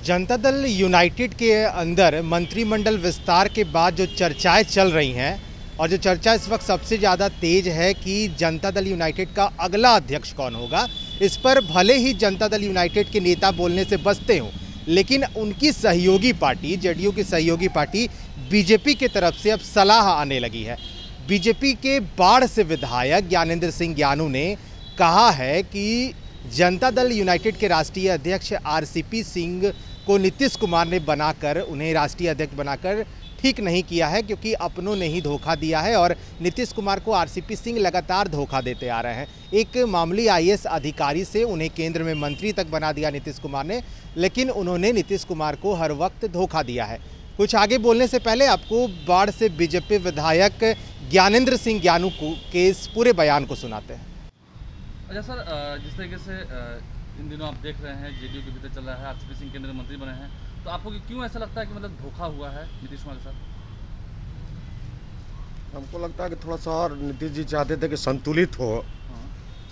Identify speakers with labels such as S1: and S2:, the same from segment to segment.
S1: Janata Dal United के अंदर मंत्रिमंडल विस्तार के बाद जो चर्चाएं चल रही हैं और जो चर्चा इस वक्त सबसे ज़्यादा तेज है कि जनता दल यूनाइटेड का अगला अध्यक्ष कौन होगा। इस पर भले ही जनता दल यूनाइटेड के नेता बोलने से बचते हों, लेकिन उनकी सहयोगी पार्टी जेडीयू की सहयोगी पार्टी बीजेपी की तरफ से अब सलाह आने लगी है। बीजेपी के बाढ़ से विधायक ज्ञानेंद्र सिंह ज्ञानू ने कहा है कि जनता दल यूनाइटेड के राष्ट्रीय अध्यक्ष आरसीपी सिंह को नीतीश कुमार ने बनाकर उन्हें राष्ट्रीय अध्यक्ष बनाकर ठीक नहीं किया है, क्योंकि अपनों ने ही धोखा दिया है और नीतीश कुमार को आरसीपी सिंह लगातार धोखा देते आ रहे हैं। एक मामूली आईएएस अधिकारी से उन्हें केंद्र में मंत्री तक बना दिया नीतीश कुमार ने, लेकिन उन्होंने नीतीश कुमार को हर वक्त धोखा दिया है। कुछ आगे बोलने से पहले आपको बाढ़ से बीजेपी विधायक ज्ञानेंद्र सिंह ज्ञानू के इस पूरे बयान को सुनाते हैं।
S2: अच्छा सर, जिस तरीके से इन दिनों आप देख रहे हैं जेडीयू के भीतर चल रहा है, आरसीपी सिंह केंद्रीय मंत्री बने हैं, तो आपको क्यों ऐसा लगता है कि मतलब धोखा हुआ है नीतीश कुमार के साथ?
S3: हमको लगता है कि थोड़ा सा और नीतीश जी चाहते थे कि संतुलित हो,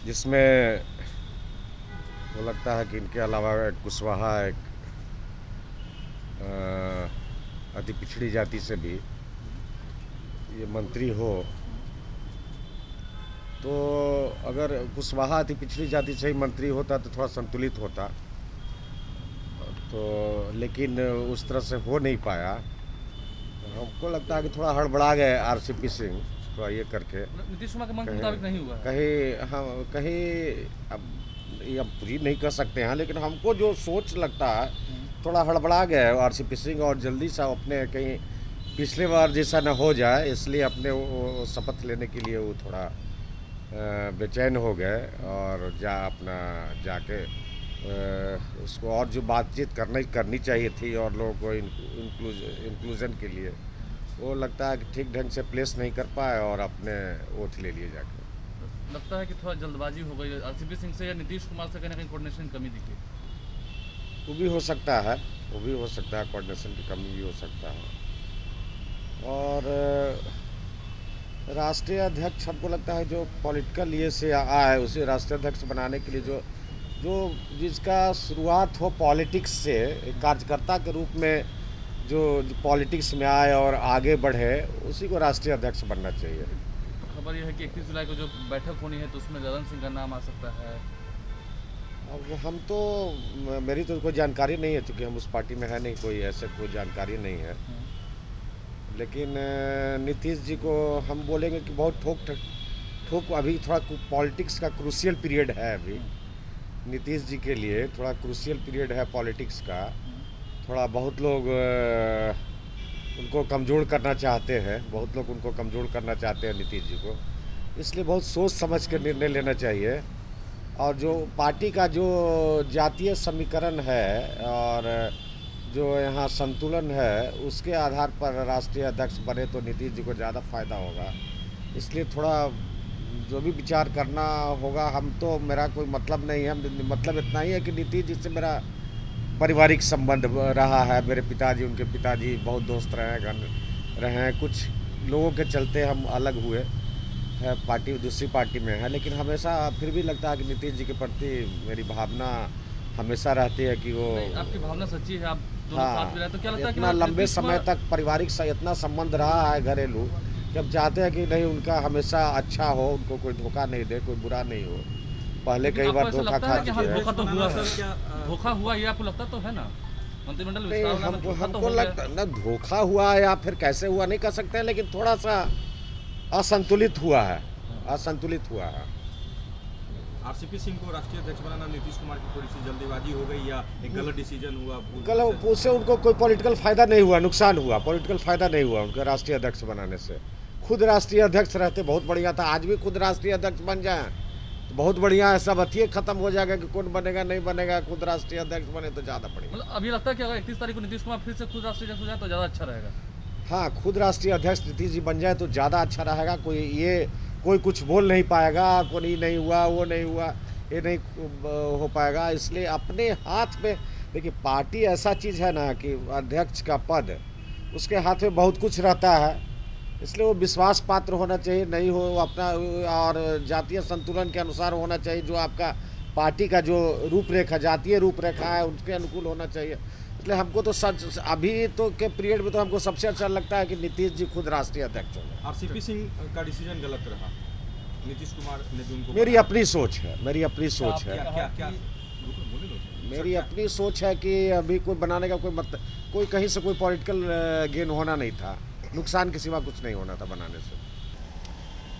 S3: जिसमें वो लगता है कि इनके अलावा कुशवाहा एक अति पिछड़ी जाति से भी ये मंत्री हो, तो अगर कुशवाहा अति पिछड़ी जाति से ही मंत्री होता तो थोड़ा संतुलित होता, तो लेकिन उस तरह से हो नहीं पाया। हमको लगता है कि थोड़ा हड़बड़ा गए आरसीपी सिंह थोड़ा ये करके।
S2: नीतीश कुमार के मन के मुताबिक नहीं हुआ
S3: कहीं अब पूरी नहीं कर सकते हैं, लेकिन हमको जो सोच लगता है थोड़ा हड़बड़ा गया आरसीपी सिंह, और जल्दी से अपने कहीं पिछले बार जैसा न हो जाए, इसलिए अपने वो शपथ लेने के लिए वो थोड़ा बेचैन हो गए और जाके उसको और जो बातचीत करनी चाहिए थी और लोगों को इंक्लूजन के लिए, वो लगता है कि ठीक ढंग से प्लेस नहीं कर पाए और अपने ओथ ले लिए जाके।
S2: लगता है कि थोड़ा जल्दबाजी हो गई आरसीपी सिंह से या नीतीश कुमार से, कहीं ना कहीं कोऑर्डिनेशन की कमी दिखी।
S3: वो भी हो सकता है, कोऑर्डिनेशन की कमी भी हो सकता है। और राष्ट्रीय अध्यक्ष हमको लगता है जो पॉलिटिकल ये से आया है, उसे राष्ट्रीय अध्यक्ष बनाने के लिए जो जिसका शुरुआत हो पॉलिटिक्स से, एक कार्यकर्ता के रूप में जो पॉलिटिक्स में आए और आगे बढ़े, उसी को राष्ट्रीय अध्यक्ष बनना चाहिए।
S2: खबर यह है कि 31 जुलाई को जो बैठक होनी है तो उसमें गगन सिंह का नाम आ सकता है।
S3: अब हम तो मेरी तो कोई जानकारी नहीं है, क्योंकि हम उस पार्टी में है नहीं, कोई ऐसे कोई जानकारी नहीं है। लेकिन नीतीश जी को हम बोलेंगे कि बहुत ठोक अभी थोड़ा पॉलिटिक्स का क्रूशियल पीरियड है। अभी नीतीश जी के लिए थोड़ा क्रूशियल पीरियड है पॉलिटिक्स का। थोड़ा बहुत लोग उनको कमज़ोर करना चाहते हैं, नीतीश जी को, इसलिए बहुत सोच समझ कर निर्णय लेना चाहिए। और जो पार्टी का जो जातीय समीकरण है और जो यहाँ संतुलन है, उसके आधार पर राष्ट्रीय अध्यक्ष बने तो नीतीश जी को ज़्यादा फायदा होगा। इसलिए थोड़ा जो भी विचार करना होगा, हम तो मेरा कोई मतलब नहीं है, मतलब इतना ही है कि नीतीश जी से मेरा पारिवारिक संबंध रहा है। मेरे पिताजी, उनके पिताजी बहुत दोस्त रहे हैं। कुछ लोगों के चलते हम अलग हुए है, दूसरी पार्टी में है, लेकिन हमेशा फिर भी लगता है कि नीतीश जी के प्रति मेरी भावना हमेशा रहती है कि वो
S2: आपकी भावना सच्ची है, आप दोनों साथ भी रहे, तो क्या लगता है कि
S3: इतना लंबे समय तक पारिवारिक से इतना संबंध रहा है घरेलू, कि हम चाहते हैं कि नहीं, उनका हमेशा अच्छा हो, उनको कोई धोखा नहीं दे, कोई बुरा नहीं हो। पहले कई बार धोखा खा चुके हैं।
S2: धोखा तो हुआ है, धोखा हुआ ये आपको लगता तो है ना? मंत्रिमंडल विस्तार
S3: हमको लगता ना धोखा हुआ है या फिर कैसे हुआ नहीं कह सकते हैं, लेकिन थोड़ा सा असंतुलित हुआ है।
S4: आरसीपी सिंह को राष्ट्रीय अध्यक्ष बनाना नीतीश कुमार की थोड़ी सी जल्दीबाजी हो गई या एक गलत डिसीजन हुआ?
S3: गलत, उससे उनको कोई पॉलिटिकल फायदा नहीं हुआ, नुकसान हुआ, पॉलिटिकल फायदा नहीं हुआ उनका राष्ट्रीय अध्यक्ष बनाने से। खुद राष्ट्रीय अध्यक्ष रहते बहुत बढ़िया था, आज भी खुद राष्ट्रीय अध्यक्ष बन जाए तो बहुत बढ़िया है। सब अथिये खत्म हो जाएगा कि कौन बनेगा नहीं बनेगा, खुद राष्ट्रीय अध्यक्ष बने तो ज़्यादा बढ़िया।
S2: मतलब अभी लगता है कि अगर 31 तारीख को नीतीश कुमार फिर से खुद राष्ट्रीय अध्यक्ष हो जाए तो ज़्यादा अच्छा रहेगा।
S3: हाँ, खुद राष्ट्रीय अध्यक्ष नीतीश जी बन जाए तो ज़्यादा अच्छा रहेगा। कोई कुछ बोल नहीं पाएगा, कोई नहीं हुआ, वो नहीं हुआ, ये नहीं हो पाएगा। इसलिए अपने हाथ में देखिए, पार्टी ऐसा चीज़ है ना कि अध्यक्ष का पद उसके हाथ में बहुत कुछ रहता है, इसलिए वो विश्वास पात्र होना चाहिए, नहीं हो अपना, और जातीय संतुलन के अनुसार होना चाहिए। जो आपका पार्टी का जो रूपरेखा, जातीय रूपरेखा है, उसके अनुकूल होना चाहिए। इसलिए हमको तो सच अभी तो के पीरियड में तो हमको सबसे अच्छा लगता है कि नीतीश जी खुद राष्ट्रीय अध्यक्ष होंगे।
S4: आरसीपी सिंह का डिसीजन गलत रहा, नीतीश कुमार ने भी उनको
S3: मेरी अपनी सोच है, मेरी अपनी सोच है,
S4: क्या
S3: मेरी अपनी सोच है कि अभी कोई बनाने का कोई मतलब, कोई कहीं से कोई पॉलिटिकल गेन होना नहीं था, नुकसान के सिवा कुछ नहीं होना था बनाने से।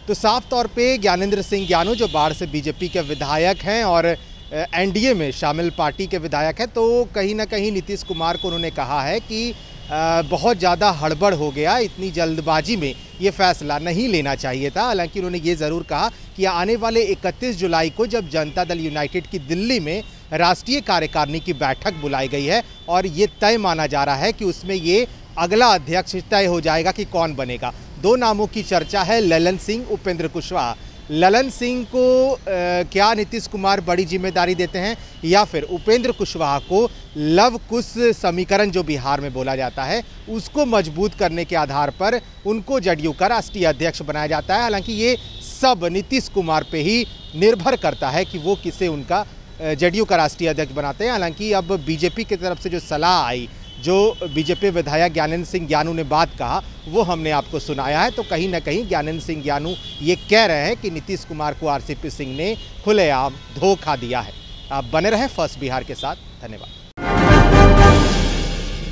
S1: तो साफ तौर पे ज्ञानेंद्र सिंह ज्ञानू जो बाढ़ से बीजेपी के विधायक हैं और एनडीए में शामिल पार्टी के विधायक हैं, तो कहीं ना कहीं नीतीश कुमार को उन्होंने कहा है कि बहुत ज़्यादा हड़बड़ हो गया, इतनी जल्दबाजी में ये फैसला नहीं लेना चाहिए था। हालांकि उन्होंने ये ज़रूर कहा कि आने वाले 31 जुलाई को जब जनता दल यूनाइटेड की दिल्ली में राष्ट्रीय कार्यकारिणी की बैठक बुलाई गई है और ये तय माना जा रहा है कि उसमें ये अगला अध्यक्ष तय हो जाएगा कि कौन बनेगा। दो नामों की चर्चा है, ललन सिंह, उपेंद्र कुशवाहा। ललन सिंह को क्या नीतीश कुमार बड़ी जिम्मेदारी देते हैं या फिर उपेंद्र कुशवाहा को लव कुश समीकरण जो बिहार में बोला जाता है उसको मजबूत करने के आधार पर उनको जदयू का राष्ट्रीय अध्यक्ष बनाया जाता है। हालांकि ये सब नीतीश कुमार पे ही निर्भर करता है कि वो किसे उनका जदयू का राष्ट्रीय अध्यक्ष बनाते हैं। हालांकि अब बीजेपी की तरफ से जो सलाह आई, जो बीजेपी विधायक ज्ञानेंद्र सिंह ज्ञानू ने बात कहा, वो हमने आपको सुनाया है। तो कहीं ना कहीं ज्ञानेंद्र सिंह ज्ञानू ये कह रहे हैं कि नीतीश कुमार को आरसीपी सिंह ने खुलेआम धोखा दिया है। आप बने रहें फर्स्ट बिहार के साथ। धन्यवाद।